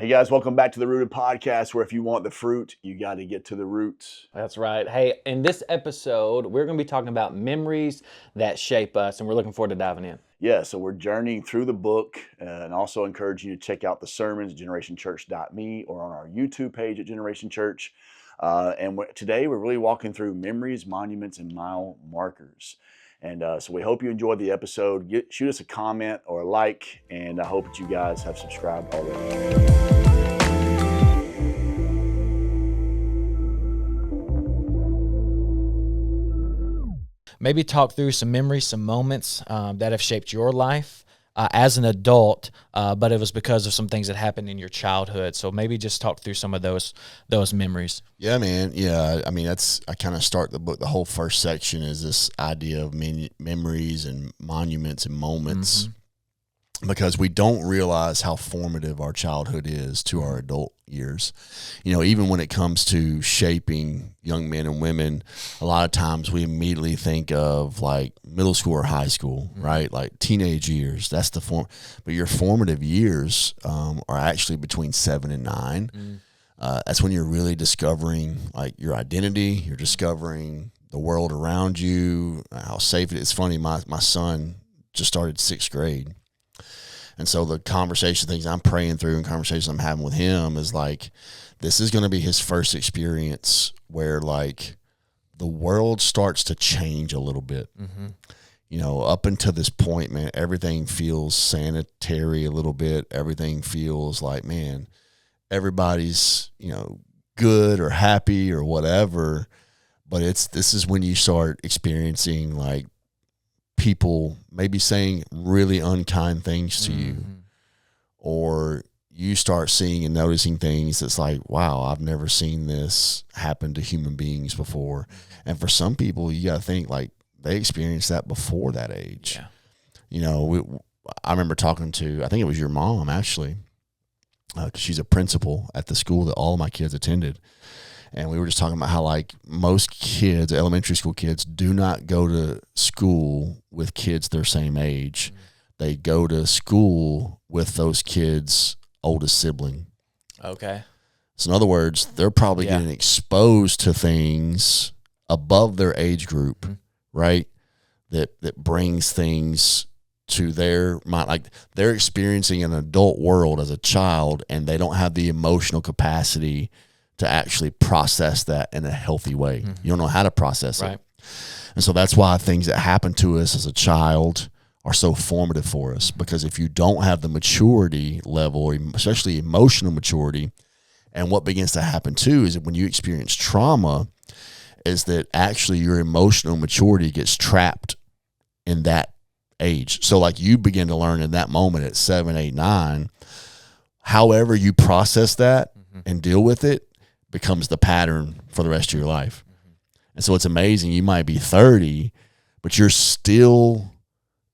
Hey guys, welcome back to the Rooted Podcast, where if you want the fruit, you got to get to the roots. That's right. Hey, in this episode, we're going to be talking about memories that shape us, and we're looking forward to diving in. Yeah, so we're journeying through the book, and also encourage you to check out the sermons at generationchurch.me or on our YouTube page at Generation Church. Today we're really walking through memories, monuments, and mile markers. And so we hope you enjoyed the episode. Shoot us a comment or a like, and I hope that you guys have subscribed already. Maybe talk through some memories, some moments that have shaped your life as an adult, but it was because of some things that happened in your childhood. So maybe just talk through some of those memories. Yeah, man. Yeah, I mean, I kind of start the book. The whole first section is this idea of memories and monuments and moments, because we don't realize how formative our childhood is to our adult years. You know, even when it comes to shaping young men and women, a lot of times we immediately think of like middle school or high school, right? Like teenage years. That's the form. But your formative years are actually between 7 and 9. That's when you're really discovering like your identity. You're discovering the world around you, how safe it is. It's funny, my son just started 6th grade. And so the things I'm praying through and conversations I'm having with him is like, this is going to be his first experience where like the world starts to change a little bit. You know, up until this point, man, everything feels sanitary a little bit. Everything feels like, man, everybody's, you know, good or happy or whatever. But this is when you start experiencing like people maybe saying really unkind things to you, or you start seeing and noticing things that's like, wow, I've never seen this happen to human beings before. And for some people, you got to think like they experienced that before that age. Yeah. You know, I remember talking to, I think it was your mom actually, because she's a principal at the school that all of my kids attended. And we were just talking about how, like, most kids, elementary school kids, do not go to school with kids their same age. They go to school with those kids' oldest sibling. Okay. So, in other words, they're probably getting exposed to things above their age group, right? That brings things to their mind. Like, they're experiencing an adult world as a child, and they don't have the emotional capacity to actually process that in a healthy way. You don't know how to process it. And so that's why things that happen to us as a child are so formative for us, because if you don't have the maturity level, especially emotional maturity, and what begins to happen too is that when you experience trauma, is that actually your emotional maturity gets trapped in that age. So like you begin to learn in that moment at 7, 8, 9, however you process that and deal with it becomes the pattern for the rest of your life. And so it's amazing. You might be 30, but you're still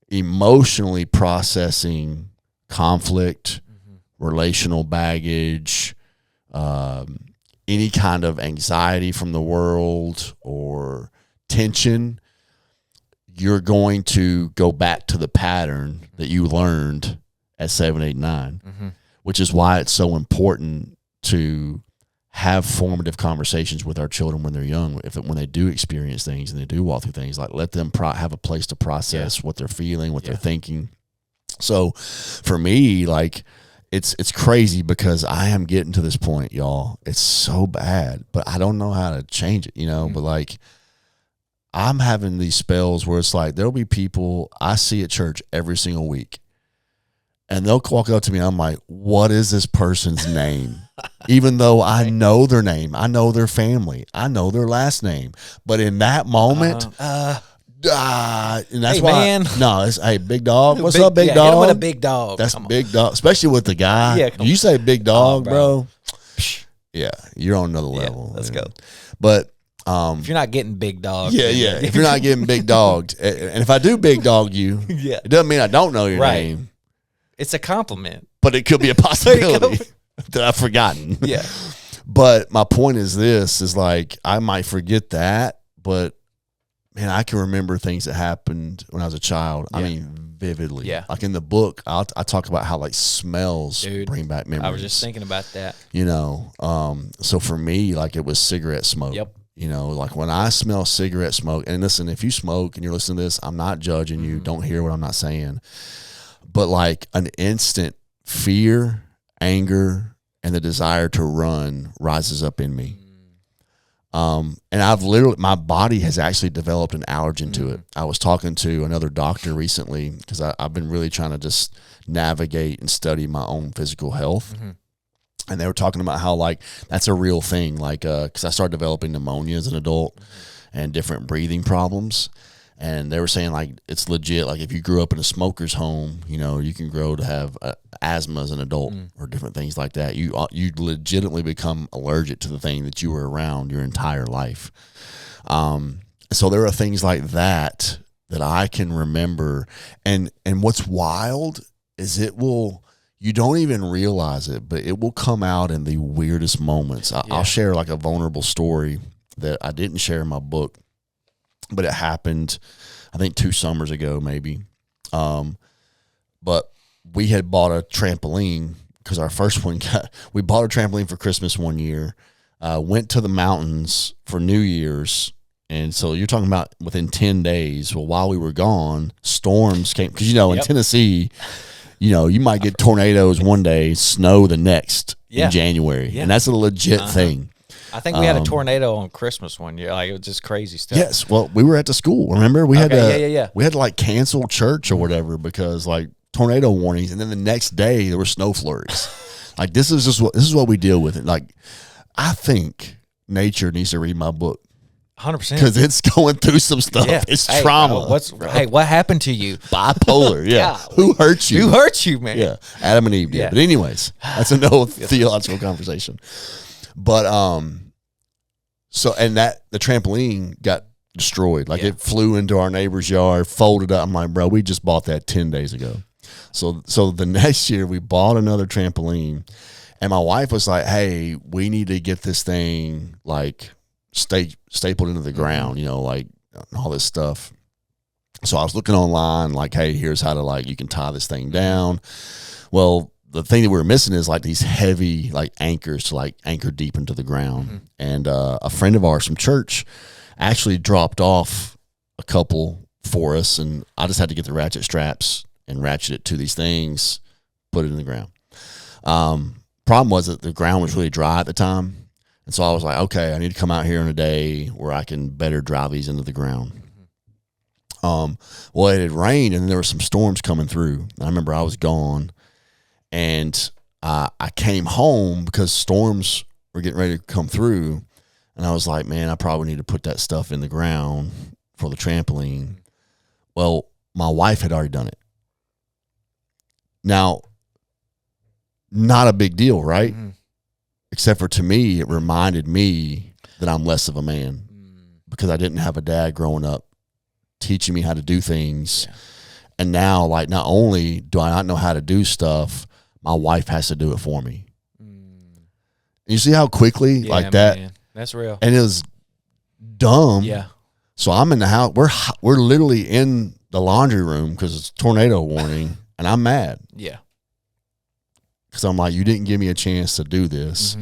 emotionally processing conflict, relational baggage, any kind of anxiety from the world or tension. You're going to go back to the pattern that you learned at 7, 8, 9, which is why it's so important to have formative conversations with our children when they're young. When they do experience things and they do walk through things, like let them have a place to process what they're feeling, what they're thinking. So for me, like it's crazy because I am getting to this point, y'all. It's so bad, but I don't know how to change it, you know, but like I'm having these spells where it's like, there'll be people I see at church every single week, and they'll walk up to me and I'm like, what is this person's name? Even though I know their name, I know their family, I know their last name. But in that moment, and that's why. No, it's, hey, big dog. What's up, big dog? What a big dog. That's big dog, especially with the guy. Yeah, you say big dog, bro. Yeah, you're on another level. Let's go. But if you're not getting big dog, if you're not getting big dogged, and if I do big dog you, it doesn't mean I don't know your name. It's a compliment, but it could be a possibility that I've forgotten. Yeah. But my point is this, is like, I might forget that, but man, I can remember things that happened when I was a child. I mean, vividly. Yeah. Like in the book, I talk about how like smells Dude, bring back memories. I was just thinking about that. You know, so for me, like it was cigarette smoke. Yep. You know, like when I smell cigarette smoke, and listen, if you smoke and you're listening to this, I'm not judging you. Don't hear what I'm not saying. But like an instant fear, anger, and the desire to run rises up in me. And I've literally, my body has actually developed an allergen to it. I was talking to another doctor recently because I've been really trying to just navigate and study my own physical health. And they were talking about how like that's a real thing. Like, cause I started developing pneumonia as an adult and different breathing problems. And they were saying like it's legit. Like if you grew up in a smoker's home, you know, you can grow to have asthma as an adult or different things like that. You legitimately become allergic to the thing that you were around your entire life. So there are things like that I can remember. And what's wild is you don't even realize it, but it will come out in the weirdest moments. I'll share like a vulnerable story that I didn't share in my book, but it happened, I think 2 summers ago, maybe. But we had bought a trampoline because our first one we bought a trampoline for Christmas one year, went to the mountains for New Year's. And so you're talking about within 10 days. Well, while we were gone, storms came because, you know, in Tennessee, you know, you might get tornadoes one day, snow the next in January. And that's a legit thing. I think we had a tornado on Christmas one year. Like it was just crazy stuff. Yes. Well, we were at the school. Remember, we had to we had to like cancel church or whatever because like tornado warnings, and then the next day there were snow flurries. Like this is what we deal with. It like I think nature needs to read my book. 100%. Because it's going through some stuff. Yeah. It's trauma. What happened to you? Bipolar. Yeah. Who hurt you? Who hurt you, man? Yeah. Adam and Eve did. Yeah. But anyways, that's another theological conversation. But so and the trampoline got destroyed. Like it flew into our neighbor's yard, folded up. I'm like, bro, we just bought that 10 days ago. So the next year we bought another trampoline, and my wife was like, hey, we need to get this thing like stapled into the ground, you know, like all this stuff. So I was looking online, like, hey, here's how to like you can tie this thing down. Well, the thing that we were missing is like these heavy like anchors to like anchor deep into the ground. And a friend of ours from church actually dropped off a couple for us, and I just had to get the ratchet straps and ratchet it to these things, put it in the ground. Problem was that the ground was really dry at the time. And so I was like, okay, I need to come out here in a day where I can better drive these into the ground. Well, it had rained, and then there were some storms coming through. I remember I was gone, and I came home because storms were getting ready to come through. And I was like, man, I probably need to put that stuff in the ground for the trampoline. Well, my wife had already done it. Now, not a big deal, right? Except for to me, it reminded me that I'm less of a man because I didn't have a dad growing up teaching me how to do things. And now, like, not only do I not know how to do stuff, my wife has to do it for me. You see how quickly like that? Man. That's real. And it was dumb. Yeah. So I'm in the house. We're literally in the laundry room because it's tornado warning, and I'm mad. Yeah. Because I'm like, you didn't give me a chance to do this.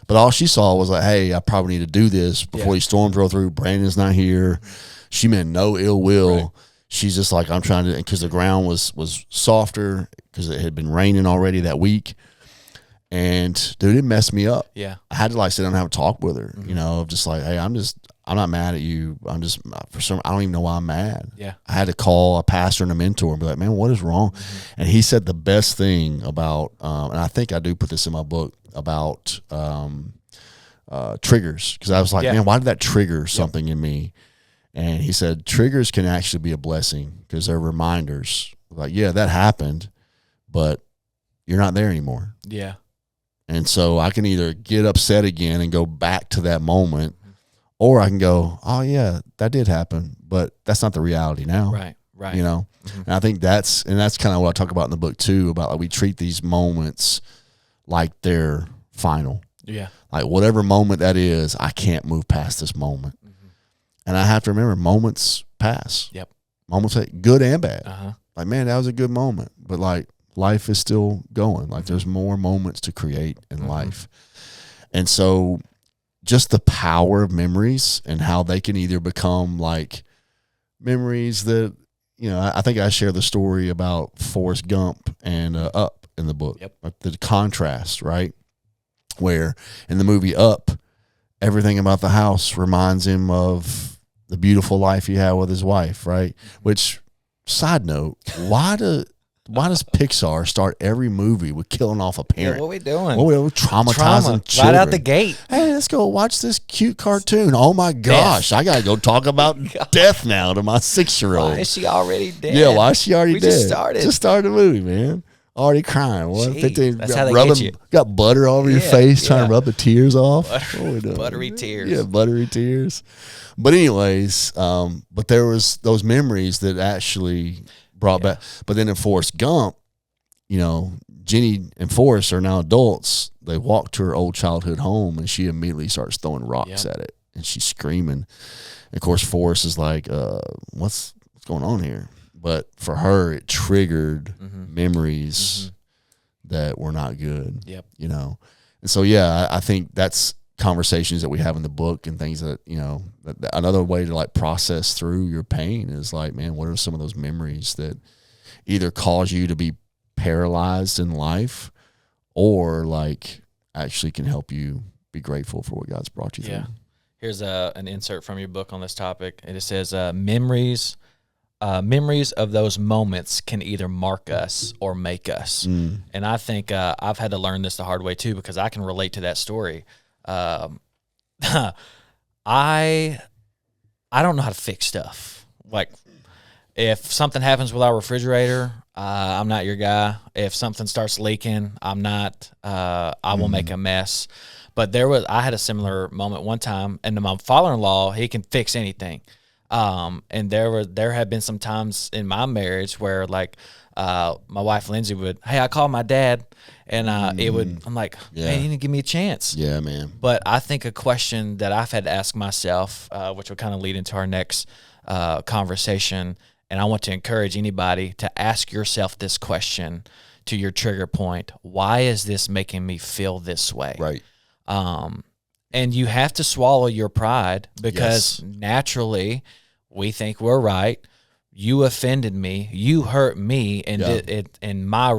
But all she saw was like, hey, I probably need to do this before these storms roll through. Brandon's not here. She meant no ill will. Right. She's just like, I'm trying to, because the ground was softer because it had been raining already that week. And dude, it messed me up. Yeah. I had to like sit down and have a talk with her, you know, just like, hey, I'm not mad at you. I don't even know why I'm mad. Yeah. I had to call a pastor and a mentor and be like, man, what is wrong? And he said the best thing about, and I think I do put this in my book about triggers. Because I was like, man, why did that trigger something in me? And he said, triggers can actually be a blessing because they're reminders. Like, yeah, that happened, but you're not there anymore. Yeah. And so I can either get upset again and go back to that moment, or I can go, oh yeah, that did happen, but that's not the reality now. Right. Right. You know? And I think that's kind of what I talk about in the book too, about like we treat these moments like they're final. Yeah. Like whatever moment that is, I can't move past this moment. And I have to remember moments pass. Yep. Moments, good and bad. like, man, that was a good moment, but like life is still going. Like there's more moments to create in life. And so just the power of memories and how they can either become like memories that, you know, I think I share the story about Forrest Gump and Up in the book. Yep. Like the contrast, right? Where in the movie Up, everything about the house reminds him of the beautiful life he had with his wife, right? Which, side note, why does Pixar start every movie with killing off a parent? What are we doing? What are we traumatizing Trauma children? right out the gate. Hey, let's go watch this cute cartoon. Oh my gosh, I gotta go talk about death now to my 6-year-old. Why is she already dead? Yeah, why is she already We dead? just started. Just started the movie, man. Already crying. What? Jeez, 15, that's got how they rubbing, get you. Got butter all over your Yeah, face, trying to yeah. rub the tears off. What we doing? Buttery tears. Yeah, buttery tears. But anyways, but there was those memories that actually brought back. But then in Forrest Gump, you know, Jenny and Forrest are now adults. They walk to her old childhood home, and she immediately starts throwing rocks at it, and she's screaming. And of course, Forrest is like, "What's going on here?" But for her, it triggered memories that were not good. Yep. You know, and so yeah, I think that's conversations that we have in the book and things that, you know, another way to like process through your pain is like, man, what are some of those memories that either cause you to be paralyzed in life or like actually can help you be grateful for what God's brought you through. Yeah. Here's an insert from your book on this topic. And it says, memories of those moments can either mark us or make us. And I think I've had to learn this the hard way too, because I can relate to that story. I don't know how to fix stuff. Like if something happens with our refrigerator, I'm not your guy. If something starts leaking, I'm not. I will make a mess. But I had a similar moment one time, and my father-in-law, he can fix anything. And there have been some times in my marriage where like my wife Lindsay would, hey, I called my dad, and I'm like, hey, you didn't give me a chance. Yeah, man. But I think a question that I've had to ask myself, which will kind of lead into our next conversation, and I want to encourage anybody to ask yourself this question to your trigger point: why is this making me feel this way? Right. And you have to swallow your pride, because naturally we think we're right. You offended me. You hurt me, and and my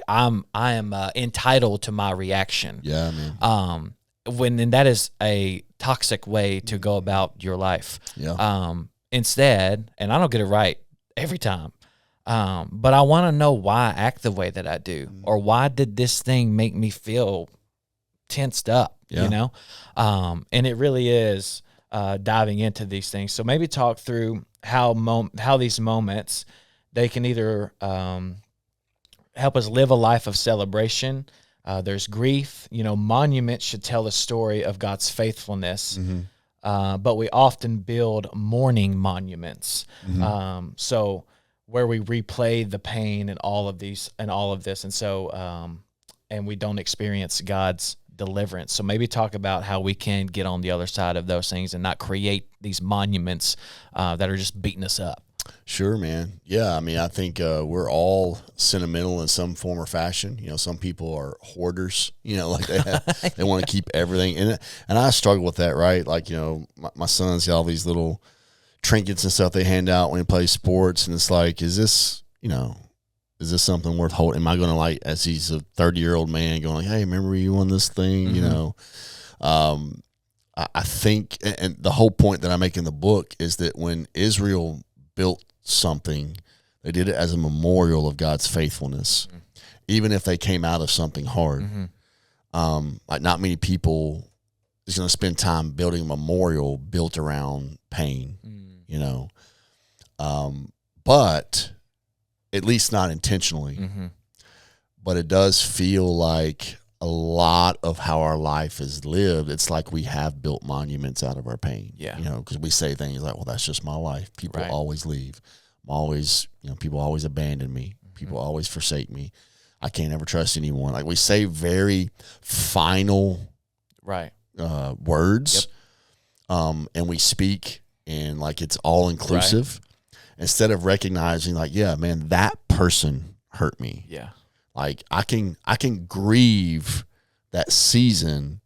I am entitled to my reaction. Yeah, man. And that is a toxic way to go about your life. Yeah. Instead, and I don't get it right every time, but I want to know why I act the way that I do, or why did this thing make me feel tensed up? Yeah. You know, and it really is diving into these things. So maybe talk through how these moments, they can either help us live a life of celebration. There's grief. You know, monuments should tell a story of God's faithfulness, but we often build mourning monuments. So where we replay the pain and all of this, and so and we don't experience God's deliverance. So maybe talk about how we can get on the other side of those things and not create these monuments that are just beating us up. Sure, man. Yeah, I mean, I think we're all sentimental in some form or fashion. You know, some people are hoarders. You know, like they want to keep everything in it, and I struggle with that. Right, like, you know, my son's got all these little trinkets and stuff they hand out when he plays sports, and it's like, is this something worth holding? Am I going to, like, as he's a 30-year-old man, going like, hey, remember you won this thing? You know, I think, and the whole point that I make in the book is that when Israel built something, they did it as a memorial of God's faithfulness, even if they came out of something hard. Like, not many people is going to spend time building a memorial built around pain, you know, but at least not intentionally. But it does feel like a lot of how our life is lived, it's like we have built monuments out of our pain. Yeah. You know, because we say things like, well, that's just my life. People always leave. People always abandon me. People always forsake me. I can't ever trust anyone. Like, we say very final words, and we speak, and like it's all inclusive. instead of recognizing like, yeah, man, that person hurt me. Yeah. Like I can grieve that season,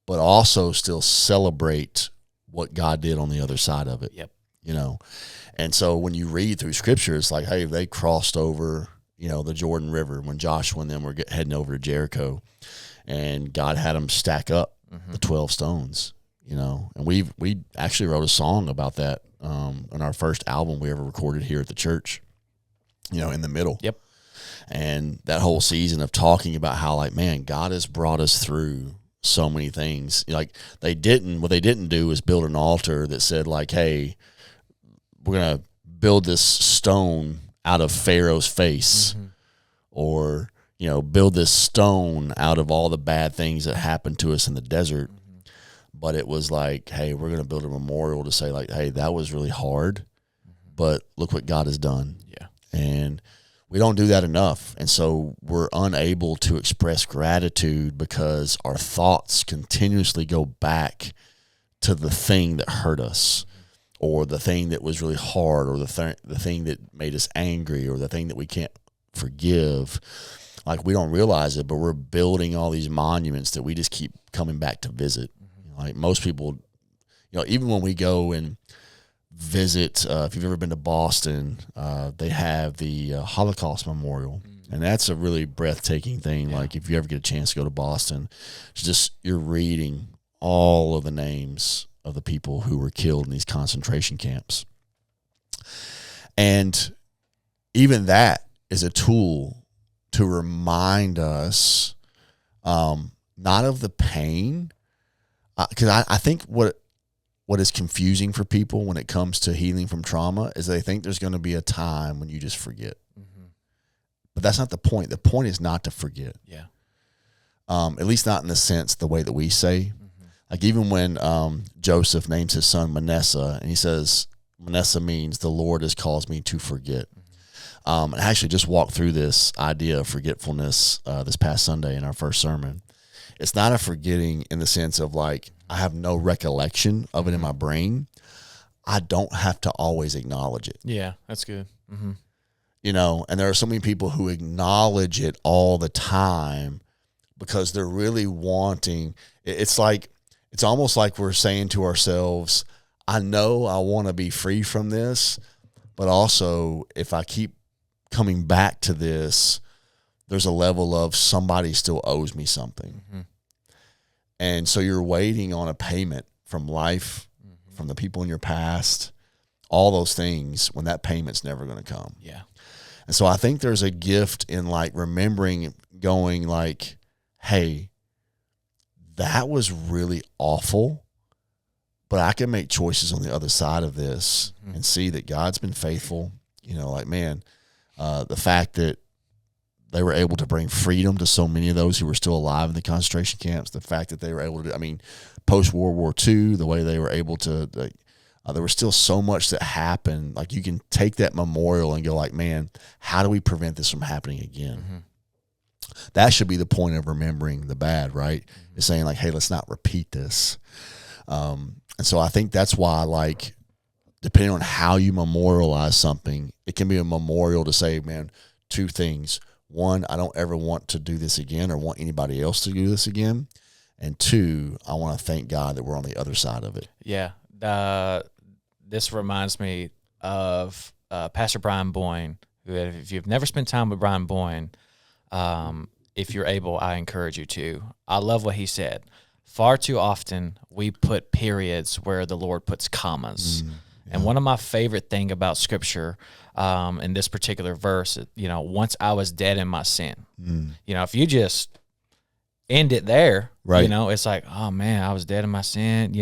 but also still celebrate what God did on the other side of it. Yep. You know? And so when you read through scripture, it's like, hey, they crossed over, you know, the Jordan River when Joshua and them were heading over to Jericho, and God had them stack up the 12 stones, you know, and we actually wrote a song about that on our first album we ever recorded here at the church, you know, in the middle. Yep. And that whole season of talking about how, like, man, God has brought us through so many things. Like what they didn't do is build an altar that said like, hey, we're going to build this stone out of Pharaoh's face, or, you know, build this stone out of all the bad things that happened to us in the desert. But it was like, hey, we're going to build a memorial to say like, hey, that was really hard, but look what God has done. Yeah. And we don't do that enough. And so we're unable to express gratitude because our thoughts continuously go back to the thing that hurt us, or the thing that was really hard, or the thing that made us angry, or the thing that we can't forgive. Like we don't realize it, but we're building all these monuments that we just keep coming back to visit. Like most people, you know, even when we go and visit, if you've ever been to Boston, they have the Holocaust Memorial, and that's a really breathtaking thing. Yeah. Like if you ever get a chance to go to Boston, it's just you're reading all of the names of the people who were killed in these concentration camps. And even that is a tool to remind us not of the pain, because I think what is confusing for people when it comes to healing from trauma is they think there's going to be a time when you just forget. But that's not the point. The point is not to forget. Yeah. At least not in the sense, the way that we say. Like even when Joseph names his son Manasseh, and he says, Manasseh means the Lord has caused me to forget. And I actually just walked through this idea of forgetfulness this past Sunday in our first sermon. It's not a forgetting in the sense of like, I have no recollection of it in my brain. I don't have to always acknowledge it. Yeah, that's good. You know, and there are so many people who acknowledge it all the time because they're really wanting, it's almost like we're saying to ourselves, I know I want to be free from this, but also if I keep coming back to this, there's a level of somebody still owes me something. And so you're waiting on a payment from life, from the people in your past, all those things, when that payment's never going to come. Yeah. And so I think there's a gift in like remembering, going like, hey, that was really awful, but I can make choices on the other side of this and see that God's been faithful. You know, like, man, the fact that they were able to bring freedom to so many of those who were still alive in the concentration camps, the fact that they were able to, post-World War II, the way they were able to, there was still so much that happened. Like, you can take that memorial and go like, man, how do we prevent this from happening again? That should be the point of remembering the bad, right? Is saying like, hey, let's not repeat this. And so I think that's why, like, depending on how you memorialize something, it can be a memorial to say, man, two things. One, I don't ever want to do this again or want anybody else to do this again. And two, I want to thank God that we're on the other side of it. Yeah. This reminds me of Pastor Brian Boyne, who, if you've never spent time with Brian Boyne, if you're able, I encourage you to. I love what he said. Far too often we put periods where the Lord puts commas. And one of my favorite thing about Scripture, in this particular verse, once I was dead in my sin. If you just end it there, right? It's like, oh man, I was dead in my sin.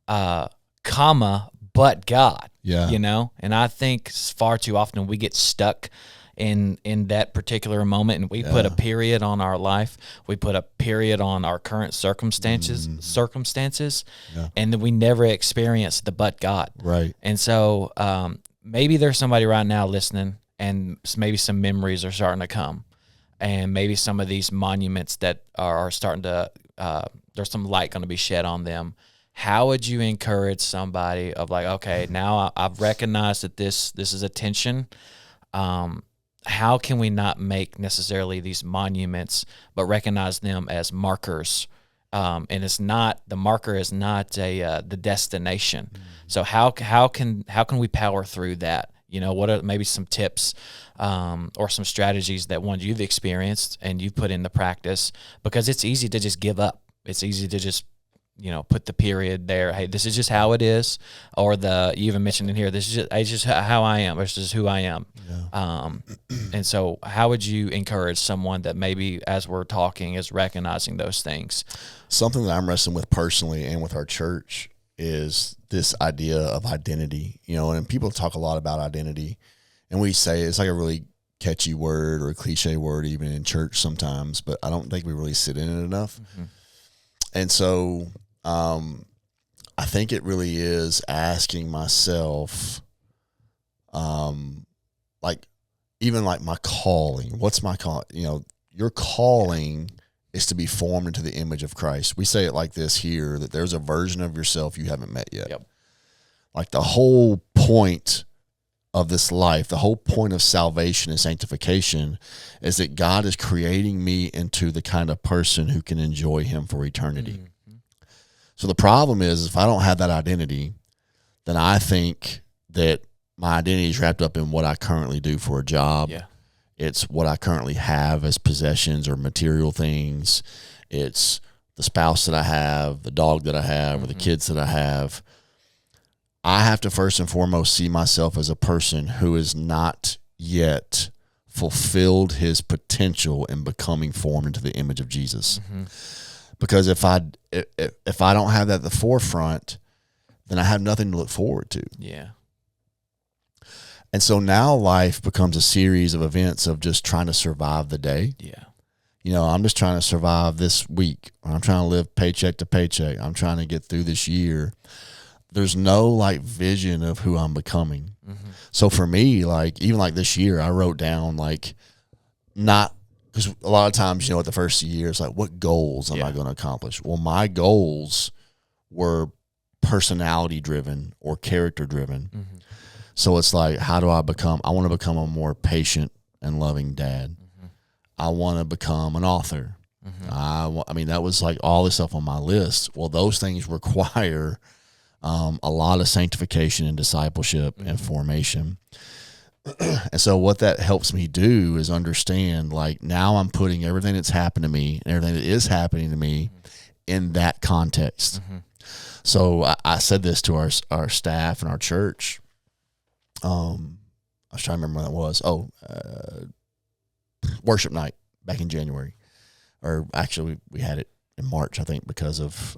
Comma, but God. Yeah. And I think far too often we get stuck in that particular moment, and we put a period on our life. We put a period on our current circumstances, and then we never experience the but God. Right. And so maybe there's somebody right now listening, and maybe some memories are starting to come, and maybe some of these monuments that are starting to, there's some light going to be shed on them. how would you encourage somebody of like, okay, now I've recognized that this is a tension. How can we not make necessarily these monuments, but recognize them as markers? And it's not, the marker is not the destination. So how can we power through that? You know, what are maybe some tips or some strategies that one you've experienced and you've put into practice? Because it's easy to just give up. It's easy to just, you know, put the period there. Hey, this is just how it is. Or you even mentioned in here, it's just how I am. This is who I am. Yeah. And so how would you encourage someone that maybe, as we're talking, is recognizing those things? Something that I'm wrestling with personally and with our church is this idea of identity, you know, and people talk a lot about identity, and we say it's like a really catchy word or a cliche word even in church sometimes, but I don't think we really sit in it enough. Mm-hmm. And so I think it really is asking myself, like, even like my calling, what's my call? You know, your calling is to be formed into the image of Christ. We say it like this here, that there's a version of yourself you haven't met yet. Yep. Like the whole point of this life, the whole point of salvation and sanctification is that God is creating me into the kind of person who can enjoy him for eternity. Mm-hmm. So the problem is, if I don't have that identity, then I think that my identity is wrapped up in what I currently do for a job. Yeah. It's what I currently have as possessions or material things. It's the spouse that I have, the dog that I have, or the kids that I have. I have to first and foremost see myself as a person who has not yet fulfilled his potential in becoming formed into the image of Jesus. Mm-hmm. Because if I don't have that at the forefront, then I have nothing to look forward to. Yeah. And so now life becomes a series of events of just trying to survive the day. Yeah. You know, I'm just trying to survive this week. I'm trying to live paycheck to paycheck. I'm trying to get through this year. There's no like vision of who I'm becoming. Mm-hmm. So for me, like even like this year, I wrote down like not, because a lot of times, you know, at the first year, it's like, what goals am I going to accomplish? Well, my goals were personality driven or character driven. Mm-hmm. So it's like, how do I want to become a more patient and loving dad. Mm-hmm. I want to become an author. Mm-hmm. I mean, that was like all this stuff on my list. Well, those things require a lot of sanctification and discipleship and formation. And so what that helps me do is understand, like, now I'm putting everything that's happened to me and everything that is happening to me in that context. Mm-hmm. So I said this to our staff and our church. I was trying to remember when that was. Worship night back in January. Or actually, we had it in March, I think, because of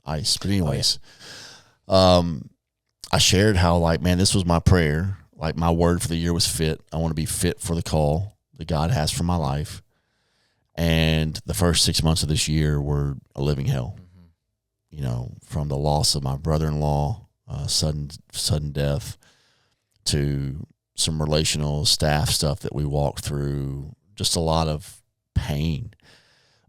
ice. But anyways, I shared how, like, man, this was my prayer. Like, my word for the year was fit. I want to be fit for the call that God has for my life. And the first 6 months of this year were a living hell. Mm-hmm. You know, from the loss of my brother-in-law, sudden death, to some relational staff stuff that we walked through, just a lot of pain.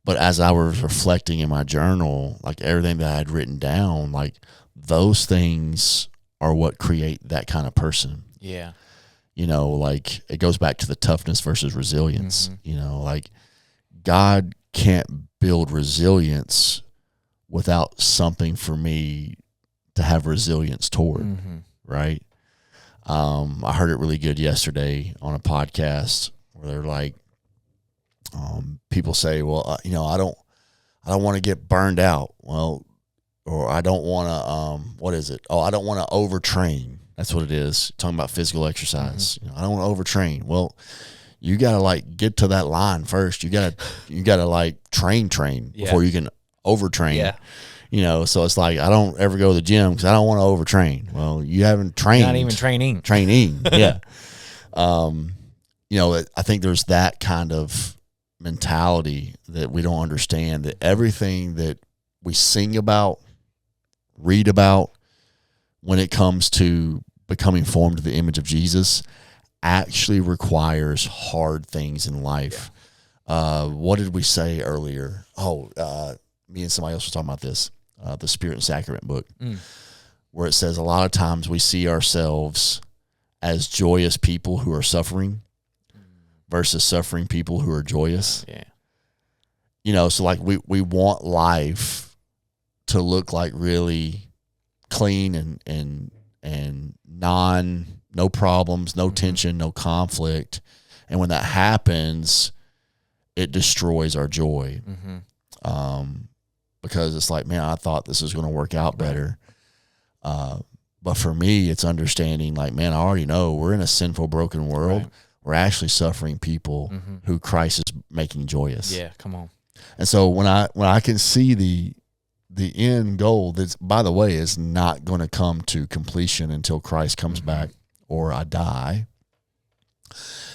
But as I was reflecting in my journal, like everything that I had written down, like those things are what create that kind of person. Yeah. You know, like it goes back to the toughness versus resilience. Mm-hmm. You know, like God can't build resilience without something for me to have resilience toward, right? I heard it really good yesterday on a podcast where they're like, people say, well, you know, I don't want to get burned out. Well, or I don't want to, what is it? Oh, I don't want to overtrain. That's what it is. Talking about physical exercise. Mm-hmm. You know, I don't want to overtrain. Well, you got to like get to that line first. You got to like train before you can overtrain. Yeah. You know, so it's like, I don't ever go to the gym because I don't want to overtrain. Well, you haven't trained. Not even training. Yeah. You know, I think there's that kind of mentality that we don't understand, that everything that we sing about, read about, when it comes to becoming formed to the image of Jesus, actually requires hard things in life. Yeah. What did we say earlier? Me and somebody else were talking about this. the Spirit and Sacrament book, where it says a lot of times we see ourselves as joyous people who are suffering versus suffering people who are joyous. Yeah. You know, so like we want life to look like really clean and no problems, no tension, no conflict. And when that happens, it destroys our joy. Because it's like, man, I thought this was going to work out better. But for me, it's understanding like, man, I already know we're in a sinful, broken world. Right. We're actually suffering people who Christ is making joyous. Yeah, come on. And so when I can see the end goal, that's, by the way, is not going to come to completion until Christ comes back or I die,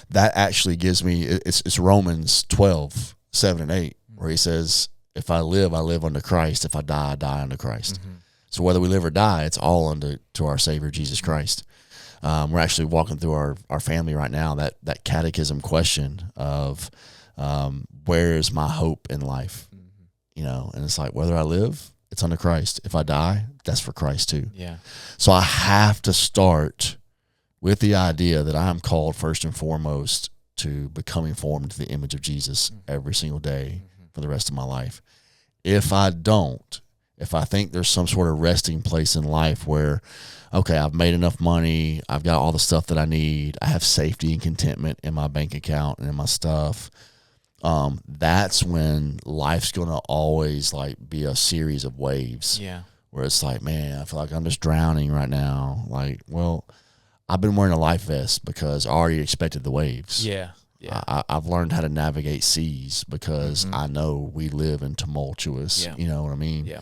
that actually gives me, it's Romans 12, 7 and 8, where he says, if I live unto Christ. If I die unto Christ. So whether we live or die, it's all unto our Savior, Jesus Christ. We're actually walking through our family right now, that catechism question of where is my hope in life? You know, and it's like, whether I live, it's unto Christ. If I die, that's for Christ too. Yeah. So I have to start with the idea that I am called first and foremost to becoming formed to the image of Jesus every single day for the rest of my life. If I don't, if I think there's some sort of resting place in life where, okay, I've made enough money, I've got all the stuff that I need, I have safety and contentment in my bank account and in my stuff, that's when life's going to always like be a series of waves. Yeah. Where it's like, man, I feel like I'm just drowning right now. Like, well, I've been wearing a life vest because I already expected the waves. Yeah. Yeah. I've learned how to navigate seas because I know we live in tumultuous, you know what I mean? Yeah.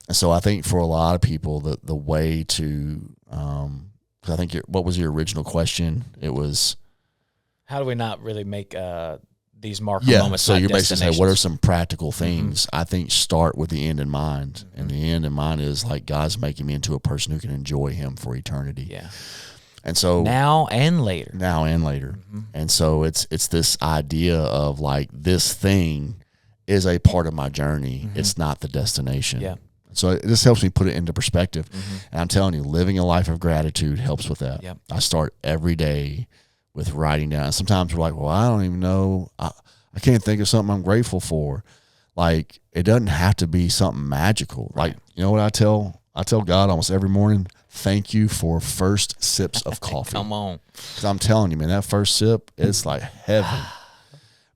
And so I think for a lot of people, the way to, cause I think what was your original question? It was, how do we not really make these marker moments? So not you're basically saying, what are some practical Mm-hmm. things? I think start with the end in mind. And the end in mind is like, God's making me into a person who can enjoy him for eternity. Yeah. And so Now and later. And so it's this idea of like, this thing is a part of my journey. It's not the destination. Yeah. So this helps me put it into perspective. And I'm telling you, living a life of gratitude helps with that. Yep. I start every day with writing down. And sometimes we're like, well, I don't even know. I can't think of something I'm grateful for. Like, it doesn't have to be something magical. Right. Like, you know what I tell God almost every morning? Thank you for first sips of coffee. Come on. Because I'm telling you, man, that first sip, it's like heaven.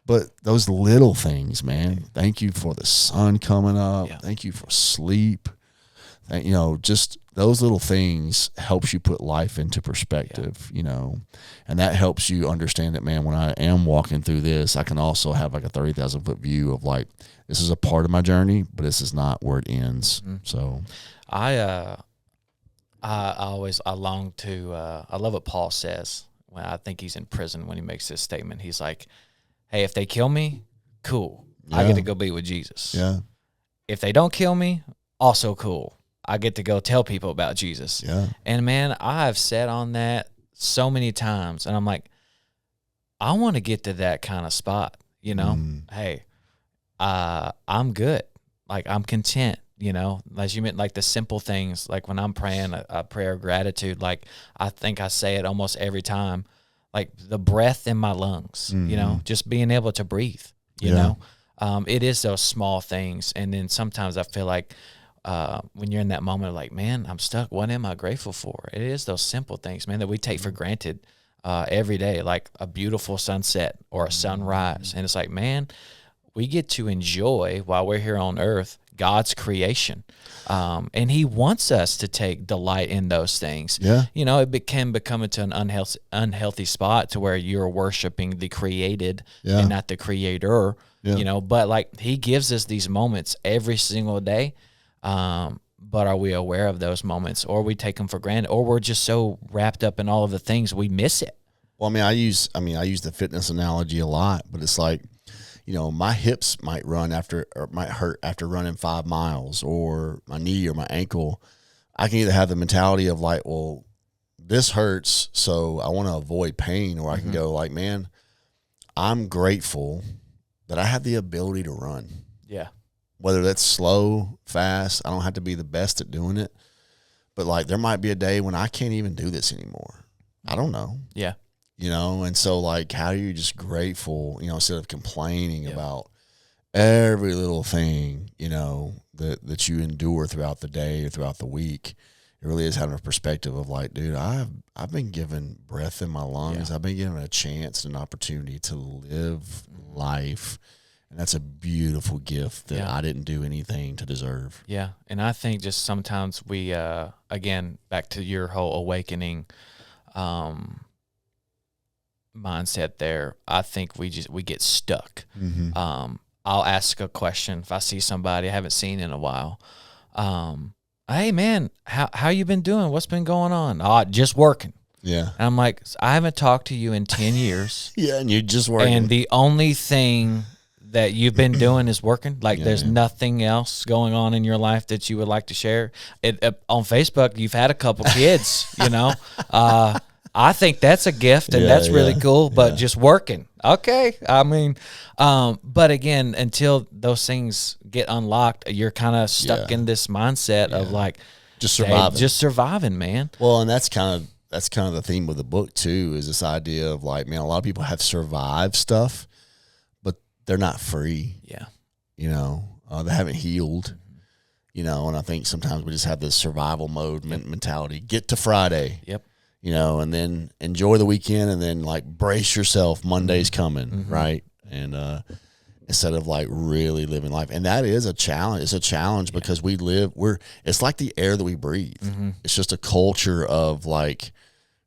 But those little things, man, thank you for the sun coming up. Yeah. Thank you for sleep. And, you know, just those little things helps you put life into perspective, you know, and that helps you understand that, man, when I am walking through this, I can also have like a 30,000 foot view of like, this is a part of my journey, but this is not where it ends. So I long to, I love what Paul says when I think he's in prison when he makes this statement. He's like, hey, if they kill me, cool. I get to go be with Jesus. Yeah. If they don't kill me, also cool. I get to go tell people about Jesus. Yeah. And man, I've sat on that so many times, and I'm like, I want to get to that kind of spot, you know? Hey, I'm good. Like, I'm content, you know? As you meant, like the simple things, like when I'm praying a prayer of gratitude, like I think I say it almost every time, like the breath in my lungs, you know, just being able to breathe, you know? It is those small things. And then sometimes I feel like, when you're in that moment of like, man, I'm stuck. What am I grateful for? It is those simple things, man, that we take for granted every day, like a beautiful sunset or a sunrise. And it's like, man, we get to enjoy while we're here on earth God's creation. And he wants us to take delight in those things. Yeah. You know, it can become into an unhealthy spot to where you're worshiping the created and not the creator, you know, but like he gives us these moments every single day. But are we aware of those moments, or we take them for granted, or we're just so wrapped up in all of the things we miss it? Well, I use the fitness analogy a lot, but it's like, you know, my hips might might hurt after running 5 miles, or my knee or my ankle. I can either have the mentality of like, well, this hurts, so I want to avoid pain, or I can go like, man, I'm grateful that I have the ability to run. Yeah. whether that's slow, fast, I don't have to be the best at doing it. But like there might be a day when I can't even do this anymore. I don't know. Yeah. You know, and so like how are you just grateful, you know, instead of complaining about every little thing, you know, that you endure throughout the day or throughout the week. It really is having a perspective of like, dude, I've been given breath in my lungs. I've been given a chance and an opportunity to live life. And that's a beautiful gift that I didn't do anything to deserve. Yeah. And I think just sometimes we, again, back to your whole awakening mindset there, I think we get stuck. I'll ask a question if I see somebody I haven't seen in a while. Hey man, how you been doing? What's been going on? Oh, just working. Yeah. And I'm like, I haven't talked to you in 10 years. Yeah, and you're just working. And the only thing that you've been doing is working. Like there's nothing else going on in your life that you would like to share. On Facebook, you've had a couple kids, you know. I think that's a gift and that's really cool, but just working. Okay. I mean, but again, until those things get unlocked, you're kind of stuck in this mindset of like just surviving. Just surviving, man. Well, and that's kind of the theme of the book too, is this idea of like, man, a lot of people have survived stuff, but they're not free. Yeah. You know, they haven't healed. You know, and I think sometimes we just have this survival mode mentality. Get to Friday. Yep. You know, and then enjoy the weekend, and then like brace yourself. Monday's coming, right? And instead of like really living life, and that is a challenge. It's a challenge because it's like the air that we breathe. It's just a culture of like,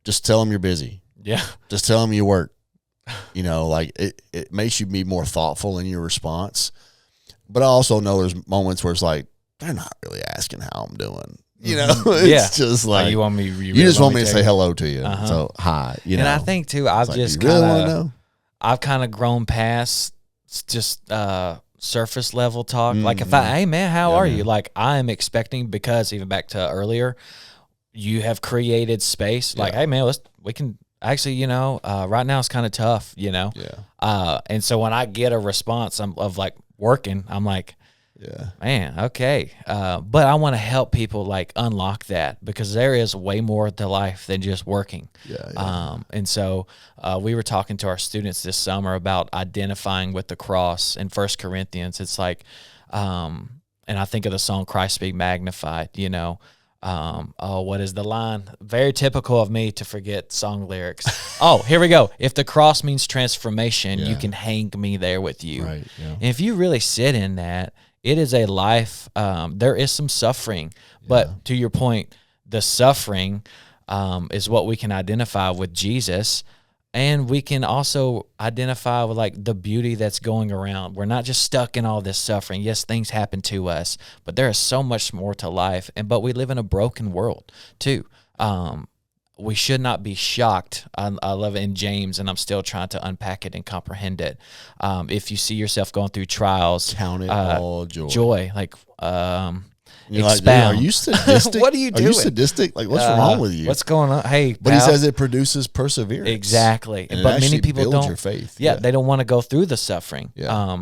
just tell them you're busy. Yeah. Just tell them you work. You know, like it makes you be more thoughtful in your response. But I also know there's moments where it's like they're not really asking how I'm doing. You know, it's just like you want me. You just want me to say hello to you. So hi. You know, and I think too, I've like, just I've kind of grown past just surface level talk. Like if hey man, how are you? Like I am expecting, because even back to earlier, you have created space. Like hey man, we can actually, you know, right now it's kind of tough, you know. Yeah. And so when I get a response of like working, I'm like, yeah, man, okay. But I want to help people like unlock that, because there is way more to life than just working. Yeah. And so we were talking to our students this summer about identifying with the cross in 1 Corinthians. It's like, and I think of the song Christ Be Magnified, you know. What is the line? Very typical of me to forget song lyrics. Oh, here we go. If the cross means transformation, you can hang me there with you. Right. Yeah. And if you really sit in that, it is a life. There is some suffering, but to your point, the suffering is what we can identify with Jesus, and we can also identify with like the beauty that's going around. We're not just stuck in all this suffering. Yes, things happen to us, but there is so much more to life. But we live in a broken world too. We should not be shocked. I love it in James, and I'm still trying to unpack it and comprehend it. If you see yourself going through trials, count it all joy. Joy, like You're like, dude, are you sadistic? What are you doing? Are you sadistic? Like, what's wrong with you? What's going on? Hey, but he says it produces perseverance. Exactly. And but many people don't. Your faith. Yeah, they don't want to go through the suffering. Yeah.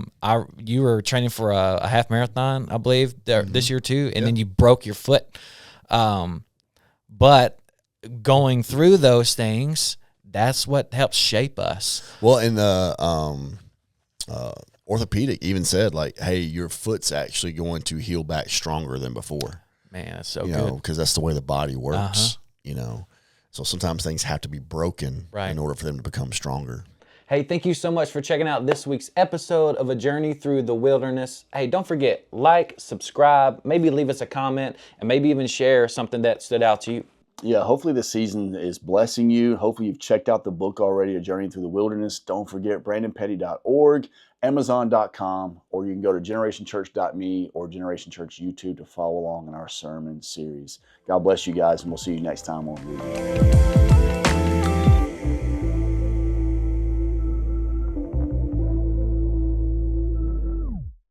You were training for a half marathon, I believe, this year too, and then you broke your foot. But going through those things, that's what helps shape us. Well, in the orthopedic even said, like, hey, your foot's actually going to heal back stronger than before. Man, that's so you good. know, because that's the way the body works. You know, so sometimes things have to be broken in order for them to become stronger. Hey, thank you so much for checking out this week's episode of A Journey Through the Wilderness. Hey, don't forget, like, subscribe, maybe leave us a comment, and maybe even share something that stood out to you. Yeah, hopefully this season is blessing you. Hopefully you've checked out the book already, A Journey Through the Wilderness. Don't forget brandonpetty.org, Amazon.com, or you can go to generationchurch.me or Generation Church YouTube to follow along in our sermon series. God bless you guys, and we'll see you next time on Reading.